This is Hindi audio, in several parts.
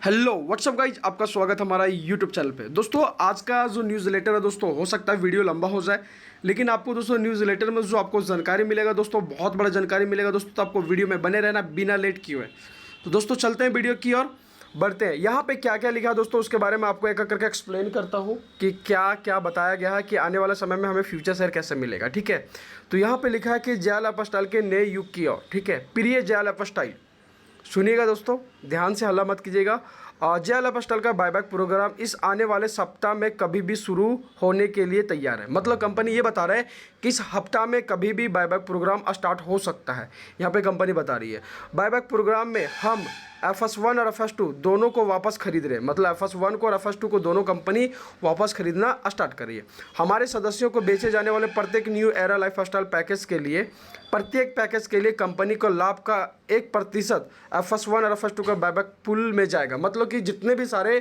हेलो व्हाट्सअप गाइज, आपका स्वागत है हमारा यूट्यूब चैनल पे। दोस्तों आज का जो न्यूज़ लेटर है दोस्तों, हो सकता है वीडियो लंबा हो जाए, लेकिन आपको दोस्तों न्यूज़ लेटर में जो आपको जानकारी मिलेगा दोस्तों, बहुत बड़ा जानकारी मिलेगा दोस्तों। तो आपको वीडियो में बने रहना बिना लेट किए हुए। तो दोस्तों चलते हैं वीडियो की ओर बढ़ते हैं। यहाँ पे क्या क्या लिखा है दोस्तों, उसके बारे में आपको एक एक करके एक्सप्लेन करता हूँ कि क्या क्या बताया गया है कि आने वाले समय में हमें फ्यूचर शेयर कैसे मिलेगा। ठीक है, तो यहाँ पे लिखा है कि जयाल अपस्टाइल के नए युग की ओर। ठीक है, प्रिय जयाल अपस्टाइल, सुनिएगा दोस्तों, ध्यान से हल्ला मत कीजिएगा। जयाल अपस्टाइल का बायबैक प्रोग्राम इस आने वाले सप्ताह में कभी भी शुरू होने के लिए तैयार है। मतलब कंपनी ये बता रहा है कि इस हफ्ता में कभी भी बायबैक प्रोग्राम स्टार्ट हो सकता है। यहाँ पे कंपनी बता रही है बायबैक प्रोग्राम में हम FS1 और FS2 दोनों को वापस खरीद रहे हैं। मतलब FS1 को और FS2 को दोनों कंपनी वापस खरीदना स्टार्ट कर रही है। हमारे सदस्यों को बेचे जाने वाले प्रत्येक न्यू एरा लाइफस्टाइल पैकेज के लिए, प्रत्येक पैकेज के लिए कंपनी को लाभ का 1% FS1 और FS2 का बायबैक पूल में जाएगा। मतलब कि जितने भी सारे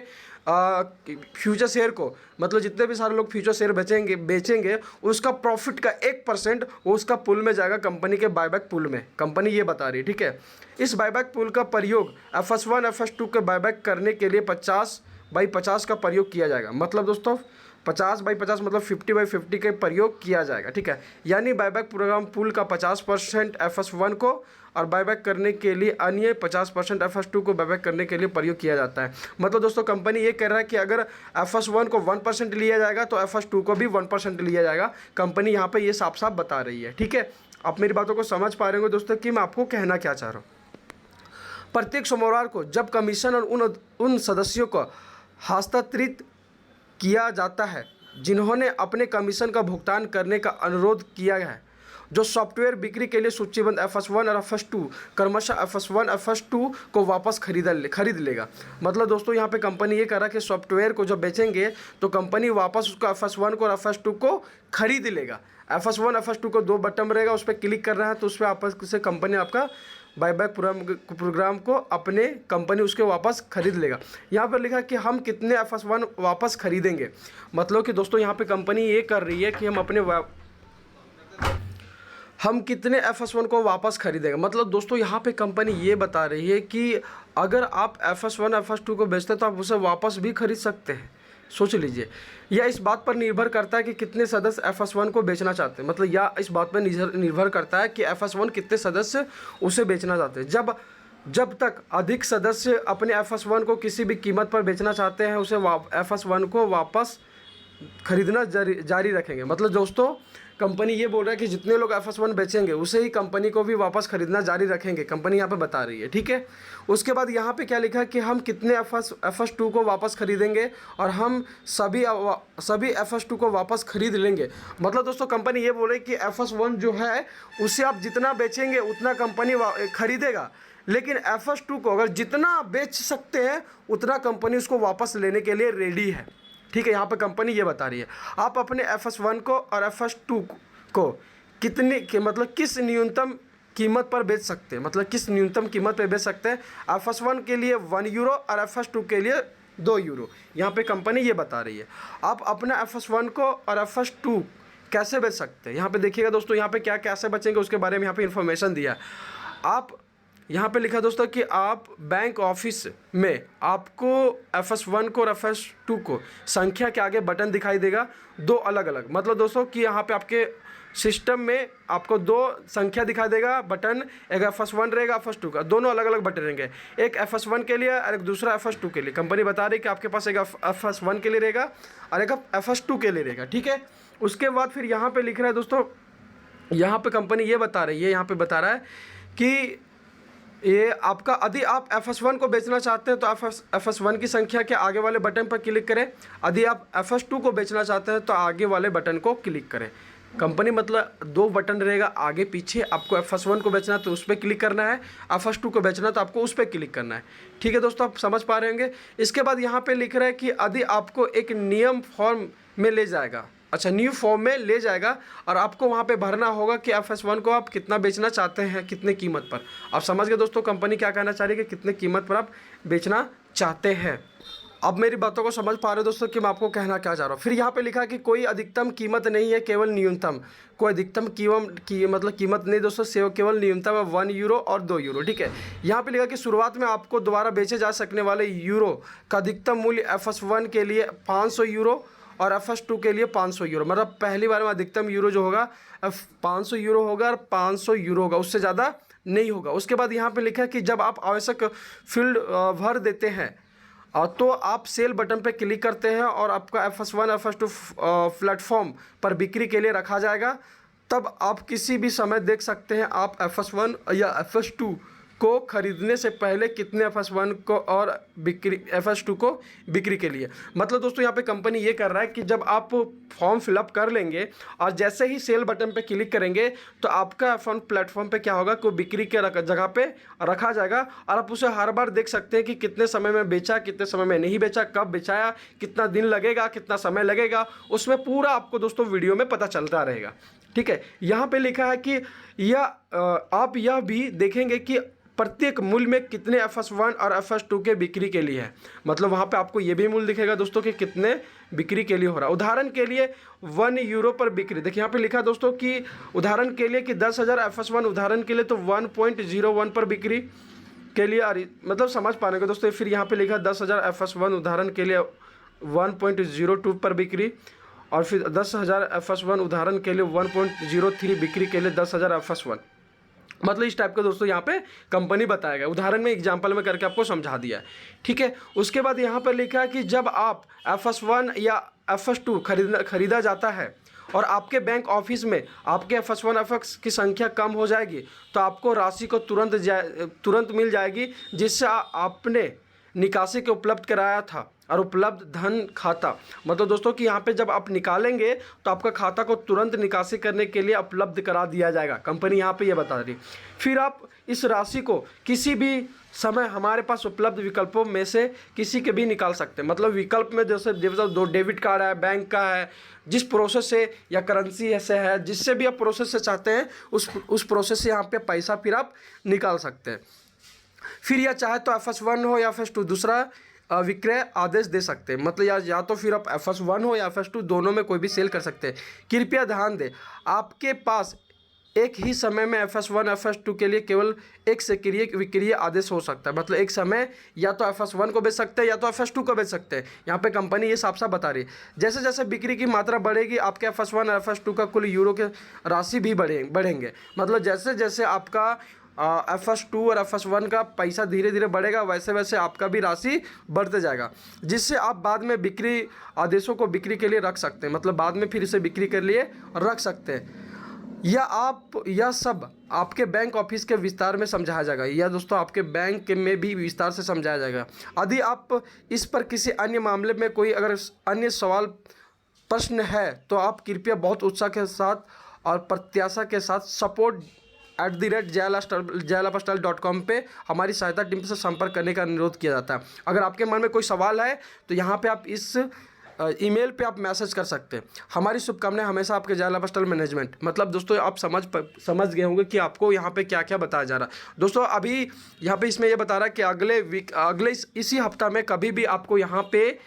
फ्यूचर शेयर को, मतलब जितने भी सारे लोग फ्यूचर शेयर बेचेंगे उसका प्रॉफिट का 1% वो उसका पुल में जाएगा, कंपनी के बायबैक पुल में। कंपनी ये बता रही है। ठीक है, इस बायबैक पुल का प्रयोग FS1 FS2 के बायबैक करने के लिए 50/50 का प्रयोग किया जाएगा। मतलब दोस्तों 50/50 मतलब 50/50 के प्रयोग किया जाएगा। ठीक है, यानी बायबैक प्रोग्राम पुल का 50% FS1 को और बायबैक करने के लिए अन्य 50% FS2 को बायबैक करने के लिए प्रयोग किया जाता है। मतलब दोस्तों कंपनी ये कह रहा है कि अगर FS1 को 1% लिया जाएगा तो FS2 को भी 1% लिया जाएगा। कंपनी यहाँ पे ये साफ साफ बता रही है। ठीक है, आप मेरी बातों को समझ पा रहे होंगे दोस्तों कि मैं आपको कहना क्या चाह रहा हूँ। प्रत्येक सोमवार को जब कमीशन और उन सदस्यों को हस्तांतरित किया जाता है जिन्होंने अपने कमीशन का भुगतान करने का अनुरोध किया है, जो सॉफ्टवेयर बिक्री के लिए सूचीबद्ध FS1 और FS2 क्रमशः FS1 FS2 को वापस खरीद लेगा। मतलब दोस्तों यहाँ पे कंपनी ये कह रहा है कि सॉफ्टवेयर को जब बेचेंगे तो कंपनी वापस उसको FS1 को और FS2 को खरीद लेगा। FS1 FS2 को 2 बटन रहेगा, उस पर क्लिक करना है तो उस पर आपस से कंपनी आपका बायबैक प्रोग्राम को अपने कंपनी उसके वापस खरीद लेगा। यहाँ पर लिखा कि हम कितने FS1 वापस खरीदेंगे। मतलब कि दोस्तों यहाँ पे कंपनी ये कर रही है कि हम कितने FS1 को वापस खरीदेंगे। मतलब दोस्तों यहाँ पे कंपनी ये बता रही है कि अगर आप FS1 FS2 को बेचते हैं तो आप उसे वापस भी खरीद सकते हैं। सोच लीजिए, यह इस बात पर निर्भर करता है कि कितने सदस्य FS1 को बेचना चाहते हैं। मतलब यह इस बात पर निर्भर करता है कि FS1 कितने सदस्य उसे बेचना चाहते हैं। जब तक अधिक सदस्य अपने FS1 को किसी भी कीमत पर बेचना चाहते हैं उसे FS1 को वापस खरीदना जारी रखेंगे। मतलब दोस्तों कंपनी ये बोल रहा है कि जितने लोग FS1 बेचेंगे उसे ही कंपनी को भी वापस खरीदना जारी रखेंगे। कंपनी यहाँ पे बता रही है। ठीक है, उसके बाद यहाँ पे क्या लिखा है कि हम कितने FS2 को वापस खरीदेंगे और हम सभी FS2 को वापस खरीद लेंगे। मतलब दोस्तों कंपनी ये बोल रही है कि FS1 जो है उसे आप जितना बेचेंगे उतना कंपनी खरीदेगा, लेकिन FS2 को अगर जितना बेच सकते हैं उतना कंपनी उसको वापस लेने के लिए रेडी है। ठीक है, यहाँ पे कंपनी ये बता रही है आप अपने FS1 को और FS2 को किस न्यूनतम कीमत पर बेच सकते हैं। मतलब किस न्यूनतम कीमत पर बेच सकते हैं। FS1 के लिए 1 यूरो और FS2 के लिए 2 यूरो। यहाँ पे कंपनी ये बता रही है आप अपना FS1 को और FS2 कैसे बेच सकते हैं। यहाँ पे देखिएगा दोस्तों, यहाँ पे क्या कैसे बचेंगे उसके बारे में यहाँ पे इन्फॉर्मेशन दिया है। आप यहाँ पे लिखा दोस्तों कि आप बैंक ऑफिस में आपको FS1 को और FS2 को संख्या के आगे बटन दिखाई देगा, 2 अलग अलग। मतलब दोस्तों कि यहाँ पे आपके सिस्टम में आपको 2 संख्या दिखाई देगा बटन, एक FS1 रहेगा FS2 का, दोनों अलग अलग बटन रहेंगे, एक FS1 के लिए और एक दूसरा FS2 के लिए। कंपनी बता रही है कि आपके पास एक FS1 के लिए रहेगा और एक FS2 के लिए रहेगा। ठीक है, उसके बाद फिर यहाँ पे लिख रहा है दोस्तों, यहाँ पे कंपनी ये बता रही है, यहाँ पे बता रहा है कि ये आपका यदि आप FS1 को बेचना चाहते हैं तो FS1 की संख्या के आगे वाले बटन पर क्लिक करें। यदि आप FS2 को बेचना चाहते हैं तो आगे वाले बटन को क्लिक करें। कंपनी मतलब 2 बटन रहेगा आगे पीछे। आपको FS1 को बेचना है तो उस पर क्लिक करना है, FS2 को बेचना है तो आपको उस पर क्लिक करना है। ठीक है दोस्तों, आप समझ पा रहे होंगे। इसके बाद यहाँ पे लिख रहा है कि यदि आपको एक नियम फॉर्म में ले जाएगा, अच्छा न्यू फॉर्म में ले जाएगा और आपको वहाँ पे भरना होगा कि FS1 को आप कितना बेचना चाहते हैं, कितने कीमत पर। आप समझ गए दोस्तों कंपनी क्या कहना चाह रही है कि कितने कीमत पर आप बेचना चाहते हैं। अब मेरी बातों को समझ पा रहे हो दोस्तों कि मैं आपको कहना क्या चाह रहा हूँ। फिर यहाँ पे लिखा कि कोई अधिकतम कीमत नहीं है, केवल न्यूनतम। कोई अधिकतम मतलब कीमत नहीं दोस्तों, सेव केवल न्यूनतम है 1 यूरो और 2 यूरो, ठीक है। यहाँ पे लिखा कि शुरुआत में आपको दोबारा बेचे जा सकने वाले यूरो का अधिकतम मूल्य FS1 के लिए 500 यूरो और FS2 के लिए 500 यूरो। मतलब पहली बार में अधिकतम यूरो जो होगा 500 यूरो होगा और 500 यूरो होगा, उससे ज़्यादा नहीं होगा। उसके बाद यहाँ पे लिखा है कि जब आप आवश्यक फील्ड भर देते हैं तो आप सेल बटन पर क्लिक करते हैं और आपका FS1 FS2 प्लेटफॉर्म पर बिक्री के लिए रखा जाएगा। तब आप किसी भी समय देख सकते हैं आप FS1 या FS2 को खरीदने से पहले कितने FS1 को और FS2 को बिक्री के लिए। मतलब दोस्तों यहाँ पे कंपनी ये कर रहा है कि जब आप फॉर्म फिलअप कर लेंगे और जैसे ही सेल बटन पे क्लिक करेंगे तो आपका F1 प्लेटफॉर्म पे क्या होगा, को बिक्री के जगह पे रखा जाएगा और आप उसे हर बार देख सकते हैं कि कितने समय में बेचा, कितने समय में नहीं बेचा, कब बेचाया, कितना दिन लगेगा, कितना समय लगेगा, उसमें पूरा आपको दोस्तों वीडियो में पता चलता रहेगा, ठीक है। यहाँ पे लिखा है कि आप यह भी देखेंगे कि प्रत्येक मूल्य में कितने FS1 और FS2 के बिक्री के लिए है। मतलब वहाँ पे आपको ये भी मूल्य दिखेगा दोस्तों कि कितने बिक्री के लिए हो रहा है। उदाहरण के लिए 1 यूरो पर बिक्री, देखिए यहाँ पे लिखा दोस्तों कि उदाहरण के लिए कि 10,000 FS1 उदाहरण के लिए तो 1.01 पर बिक्री के लिए, मतलब समझ पाने का दोस्तों। फिर यहाँ पे लिखा 10,000 FS1 उदाहरण के लिए 1.02 पर बिक्री, और फिर 10,000 FS1 उदाहरण के लिए 1.03 बिक्री के लिए 10,000 FS1। मतलब इस टाइप का दोस्तों यहाँ पे कंपनी बताएगा, उदाहरण में एग्जांपल में करके आपको समझा दिया है, ठीक है। उसके बाद यहाँ पर लिखा है कि जब आप FS1 या FS2 खरीदा जाता है और आपके बैंक ऑफिस में आपके FS1 FS की संख्या कम हो जाएगी तो आपको राशि को तुरंत मिल जाएगी जिससे आपने निकासी के उपलब्ध कराया था। और उपलब्ध धन खाता, मतलब दोस्तों कि यहाँ पे जब आप निकालेंगे तो आपका खाता को तुरंत निकासी करने के लिए उपलब्ध करा दिया जाएगा, कंपनी यहाँ पे ये बता रही। फिर आप इस राशि को किसी भी समय हमारे पास उपलब्ध विकल्पों में से किसी के भी निकाल सकते हैं। मतलब विकल्प में जैसे दो डेबिट कार्ड है, बैंक का है, जिस प्रोसेस से या करेंसी से है, जिससे भी आप प्रोसेस से चाहते हैं उस प्रोसेस से यहाँ पे पैसा फिर आप निकाल सकते हैं। फिर या चाहे तो FS1 हो या FS2 दूसरा विक्रय आदेश दे सकते हैं। मतलब या तो फिर आप FS1 हो या FS2 दोनों में कोई भी सेल कर सकते हैं। कृपया ध्यान दें, आपके पास एक ही समय में FS1 FS2 के लिए केवल एक सक्रिय विक्रय आदेश हो सकता है। मतलब एक समय या तो FS1 को बेच सकते हैं या तो FS2 को बेच सकते हैं। यहाँ पे कंपनी ये साफ साफ बता रही है। जैसे जैसे बिक्री की मात्रा बढ़ेगी आपके FS1 और FS2 का कुल यूरो के राशि भी बढ़ेंगे। मतलब जैसे जैसे आपका FS2 और FS1 का पैसा धीरे धीरे बढ़ेगा वैसे वैसे आपका भी राशि बढ़ते जाएगा, जिससे आप बाद में बिक्री आदेशों को बिक्री के लिए रख सकते हैं। मतलब बाद में फिर इसे बिक्री के लिए रख सकते हैं। यह सब आपके बैंक ऑफिस के विस्तार में समझाया जाएगा, या दोस्तों आपके बैंक में भी विस्तार से समझाया जाएगा। यदि आप इस पर किसी अन्य मामले में कोई अगर अन्य सवाल प्रश्न है तो आप कृपया बहुत उत्साह के साथ और प्रत्याशा के साथ support@jailapostale.com पे हमारी सहायता टीम से संपर्क करने का अनुरोध किया जाता है। अगर आपके मन में कोई सवाल है तो यहाँ पे आप इस ईमेल पे आप मैसेज कर सकते हैं। हमारी शुभकामनाएं हमेशा आपके जाइल एपोस्टल मैनेजमेंट। मतलब दोस्तों आप समझ गए होंगे कि आपको यहाँ पे क्या क्या बताया जा रहा है। दोस्तों अभी यहाँ पे इसमें ये बता रहा है कि अगले इसी हफ्ता में कभी भी आपको यहाँ पे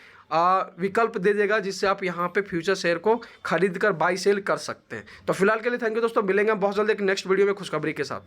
विकल्प दे देगा जिससे आप यहाँ पे फ्यूचर शेयर को खरीद कर बाई सेल कर सकते हैं। तो फिलहाल के लिए थैंक यू दोस्तों, मिलेंगे बहुत जल्द एक नेक्स्ट वीडियो में खुशखबरी के साथ।